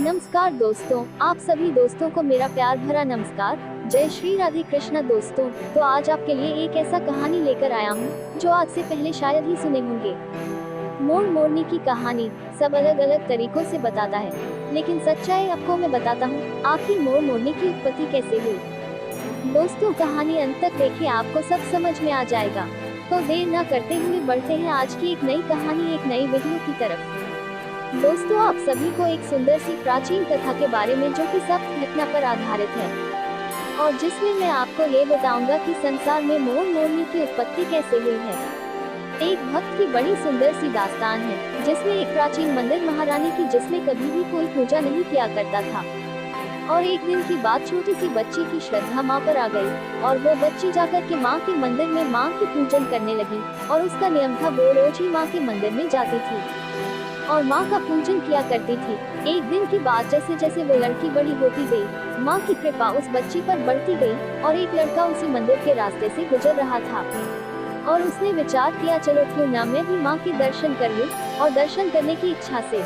नमस्कार दोस्तों, आप सभी दोस्तों को मेरा प्यार भरा नमस्कार। जय श्री राधे कृष्णा दोस्तों। तो आज आपके लिए एक ऐसा कहानी लेकर आया हूँ जो आज से पहले शायद ही सुने होंगे। मोड़ मोड़ने की कहानी सब अलग अलग तरीकों से बताता है, लेकिन सच्चाई आपको मैं बताता हूँ आखिर मोड़ मोड़ने की उत्पत्ति कैसे हुई। दोस्तों कहानी अंत तक देखिए, आपको सब समझ में आ जाएगा। तो देर न करते हुए बढ़ते हैं आज की एक नई कहानी, एक नई वीडियो की तरफ। दोस्तों आप सभी को एक सुंदर सी प्राचीन कथा के बारे में जो कि सत्य घटना पर आधारित है और जिसमें मैं आपको ये बताऊंगा कि संसार में मोड़ मोड़ने की उत्पत्ति कैसे हुई है। एक भक्त की बड़ी सुंदर सी दास्तान है जिसमें एक प्राचीन मंदिर महारानी की, जिसमें कभी भी कोई पूजा नहीं किया करता था। और एक दिन की बात, छोटी सी बच्ची की श्रद्धा माँ पर आ गई और वो बच्ची जाकर के माँ के मंदिर में माँ की पूजन करने लगी। और उसका नियम था, वो रोज ही माँ के मंदिर में जाती थी और माँ का पूजन किया करती थी। एक दिन की बात, जैसे जैसे वो लड़की बड़ी होती गई, माँ की कृपा उस बच्ची पर बढ़ती गई और एक लड़का उसी मंदिर के रास्ते से गुजर रहा था और उसने विचार किया, चलो क्यों ना मैं भी माँ के दर्शन कर लूं। और दर्शन करने की इच्छा से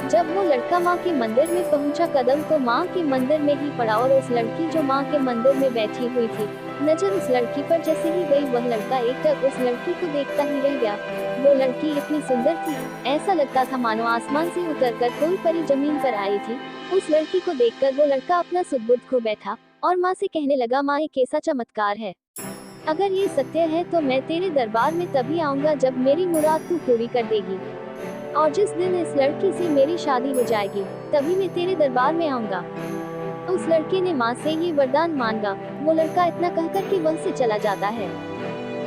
जब वो लड़का माँ के मंदिर में पहुंचा, कदम तो माँ के मंदिर में ही पड़ा और उस लड़की जो माँ के मंदिर में बैठी हुई थी, नजर उस लड़की पर जैसे ही गई, वह लड़का एकटक उस लड़की को देखता ही रह गया। वो लड़की इतनी सुंदर थी, ऐसा लगता था मानो आसमान से उतरकर कोई परी जमीन पर आई थी। उस लड़की को देखकर वो लड़का अपना सुध-बुध खो बैठा और माँ से कहने लगा, माँ ये कैसा चमत्कार है, अगर ये सत्य है तो मैं तेरे दरबार में तभी आऊंगा जब मेरी मुराद तू पूरी कर देगी। और जिस दिन इस लड़की से मेरी शादी हो जाएगी तभी मैं तेरे दरबार में आऊंगा। उस लड़के ने माँ से ये वरदान मांगा। वो लड़का इतना कहकर के वहाँ से चला जाता है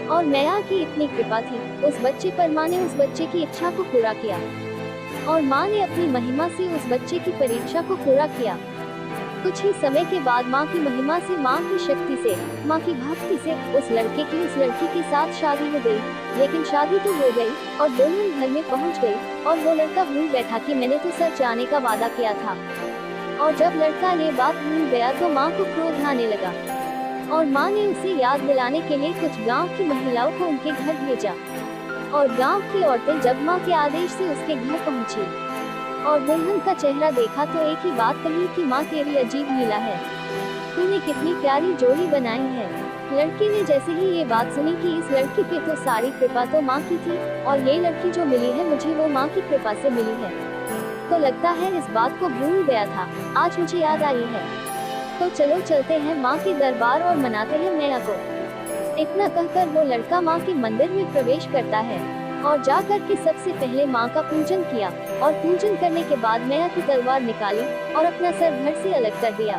और मैया की इतनी कृपा थी उस बच्चे पर, माँ ने उस बच्चे की इच्छा को पूरा किया और माँ ने अपनी महिमा से उस बच्चे की परीक्षा को पूरा किया। कुछ ही समय के बाद माँ की महिमा से, माँ की शक्ति से, माँ की भक्ति से उस लड़के की उस लड़की के साथ शादी हो गई। लेकिन शादी तो हो गई और दुल्हन घर में पहुँच गई और वो लड़का भूल बैठा कि मैंने तो सच जाने का वादा किया था। और जब लड़का ये बात भूल गया तो माँ को क्रोध आने लगा और माँ ने उसे याद दिलाने के लिए कुछ गांव की महिलाओं को उनके घर भेजा। और गांव की औरतें जब माँ के आदेश से उसके घर पहुँची और दुल्हन का चेहरा देखा तो एक ही बात कही कि माँ तेरी अजीब लीला है, तूने कितनी प्यारी जोड़ी बनाई है। लड़की ने जैसे ही ये बात सुनी कि इस लड़की पे तो सारी कृपा तो माँ की थी और ये लड़की जो मिली है मुझे वो माँ की कृपा से मिली है, तो लगता है इस बात को भूल गया था, आज मुझे याद आई है। तो चलो चलते हैं माँ के दरबार और मनाते हैं मैया को। इतना कहकर वो लड़का माँ के मंदिर में प्रवेश करता है और जाकर के सबसे पहले माँ का पूजन किया और पूजन करने के बाद मैया की तलवार निकाली और अपना सर घर से अलग कर दिया।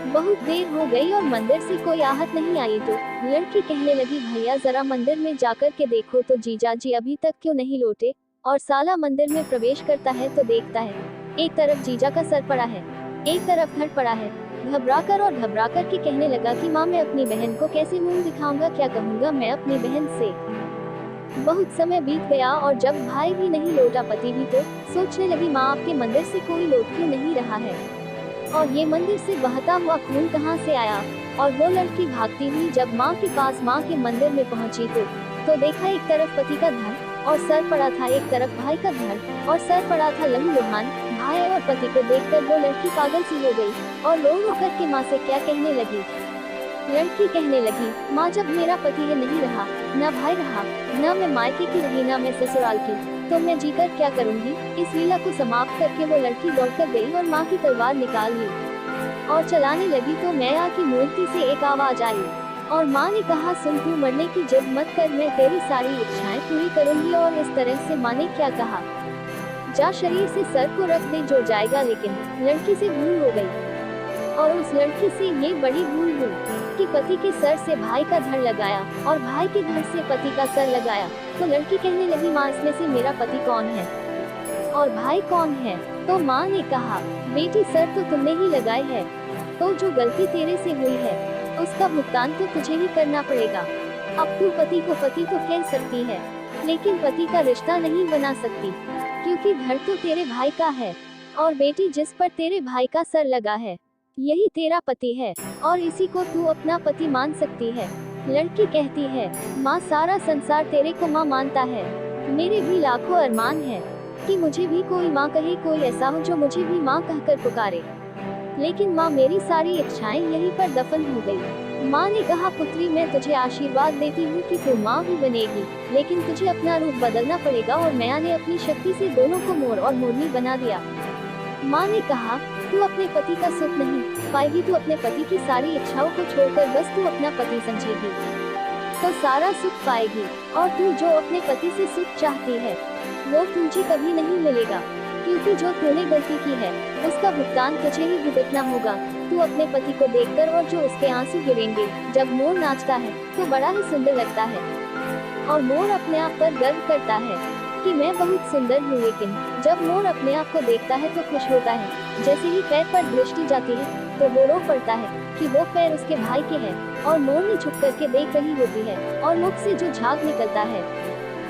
बहुत देर हो गई और मंदिर से कोई आहट नहीं आई तो लड़की कहने लगी, भैया जरा मंदिर में जाकर के देखो तो जीजा जी अभी तक क्यों नहीं लौटे। और साला मंदिर में प्रवेश करता है तो देखता है एक तरफ जीजा का सर पड़ा है, एक तरफ धड़ पड़ा है। घबरा कर के कहने लगा कि माँ मैं अपनी बहन को कैसे मुंह दिखाऊंगा, क्या कहूँगा मैं अपनी बहन से। बहुत समय बीत गया और जब भाई भी नहीं लौटा, पति भी, तो सोचने लगी माँ आपके मंदिर से कोई लौट क्यों नहीं रहा है और ये मंदिर से बहता हुआ खून कहाँ से आया। और वो लड़की भागती हुई जब माँ के पास, माँ के मंदिर में पहुँची तो देखा एक तरफ पति का धड़ और सर पड़ा था, एक तरफ भाई का धड़ और सर पड़ा था। लहूलुहान भाई और पति को देखकर वो लड़की पागल सी हो गई और रो रो करके माँ से क्या कहने लगी। लड़की कहने लगी, माँ जब मेरा पति है नहीं रहा, न भाई रहा, न मैं मायके की रही, न मैं ससुराल की, तो मैं जीकर क्या करूँगी। इस लीला को समाप्त करके वो लड़की दौड़कर गई और माँ की तलवार निकाल ली और चलाने लगी तो मैया की मूर्ति से एक आवाज आई और माँ ने कहा, सुन तू मरने की जिद मत कर, मैं तेरी सारी इच्छाएं पूरी करूँगी। और इस तरह से माँ ने क्या कहा, जा शरीर से सर को रख दे जो जाएगा। लेकिन लड़की से भूल हो गई और उस लड़की से ये बड़ी भूल हुई कि पति के सर से भाई का धड़ लगाया और भाई के धड़ से पति का सर लगाया। तो लड़की कहने लगी, माँ इसमें से मेरा पति कौन है और भाई कौन है। तो माँ ने कहा, बेटी सर तो तुमने ही लगाए है, तो जो गलती तेरे से हुई है उसका भुगतान तो तुझे ही करना पड़ेगा। अब तू पति को पति तो कह सकती है लेकिन पति का रिश्ता नहीं बना सकती, क्योंकि धड़ तो तेरे भाई का है और बेटी जिस पर तेरे भाई का सर लगा है यही तेरा पति है और इसी को तू अपना पति मान सकती है। लड़की कहती है, माँ सारा संसार तेरे को माँ मानता है, मेरे भी लाखों अरमान है, कि मुझे भी कोई माँ कहे, कोई ऐसा हो जो मुझे भी माँ कहकर पुकारे। लेकिन माँ, मेरी सारी इच्छाएं यहीं पर दफन हो गई। माँ ने कहा, पुत्री, मैं तुझे आशीर्वाद देती हूँ कि तू माँ भी बनेगी, लेकिन तुझे अपना रूप बदलना पड़ेगा। और मैया ने अपनी शक्ति से दोनों को मोर और मोरनी बना दिया। माँ ने कहा, तू अपने पति का सुख नहीं पाएगी, तू अपने पति की सारी इच्छाओं को छोड़कर बस तू अपना पति समझेगी तो सारा सुख पाएगी। और तू जो अपने पति से सुख चाहती है वो तुझे कभी नहीं मिलेगा, क्योंकि जो तूने गलती की है उसका भुगतान तुझे ही भुगतना होगा। तू अपने पति को देखकर और जो उसके आंसू गिरेंगे जब मोर नाचता है तो बड़ा ही सुंदर लगता है, और मोर अपने आप पर गर्व करता है कि मैं बहुत सुंदर हूँ। लेकिन जब मोर अपने आप को देखता है तो खुश होता है। जैसे ही पैर पर दृष्टि जाती है तो वो रो पड़ता है कि वो पैर उसके भाई के हैं, और मोरनी छुप करके देख रही होती है, और मुख से जो झाग निकलता है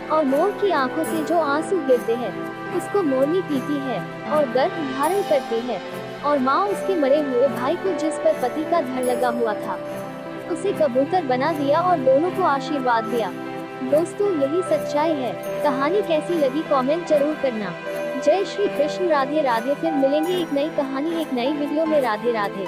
और मोर की आंखों से जो आंसू गिरते हैं उसको मोरनी पीती है और गर्भ धारण करती है। और माँ उसके मरे हुए भाई को, जिस पर पति का धड़ लगा हुआ था, उसे कबूतर बना दिया और दोनों को आशीर्वाद दिया। दोस्तों, यही सच्चाई है। कहानी कैसी लगी कमेंट जरूर करना। जय श्री कृष्ण, राधे राधे। फिर मिलेंगे एक नई कहानी, एक नई वीडियो में। राधे राधे।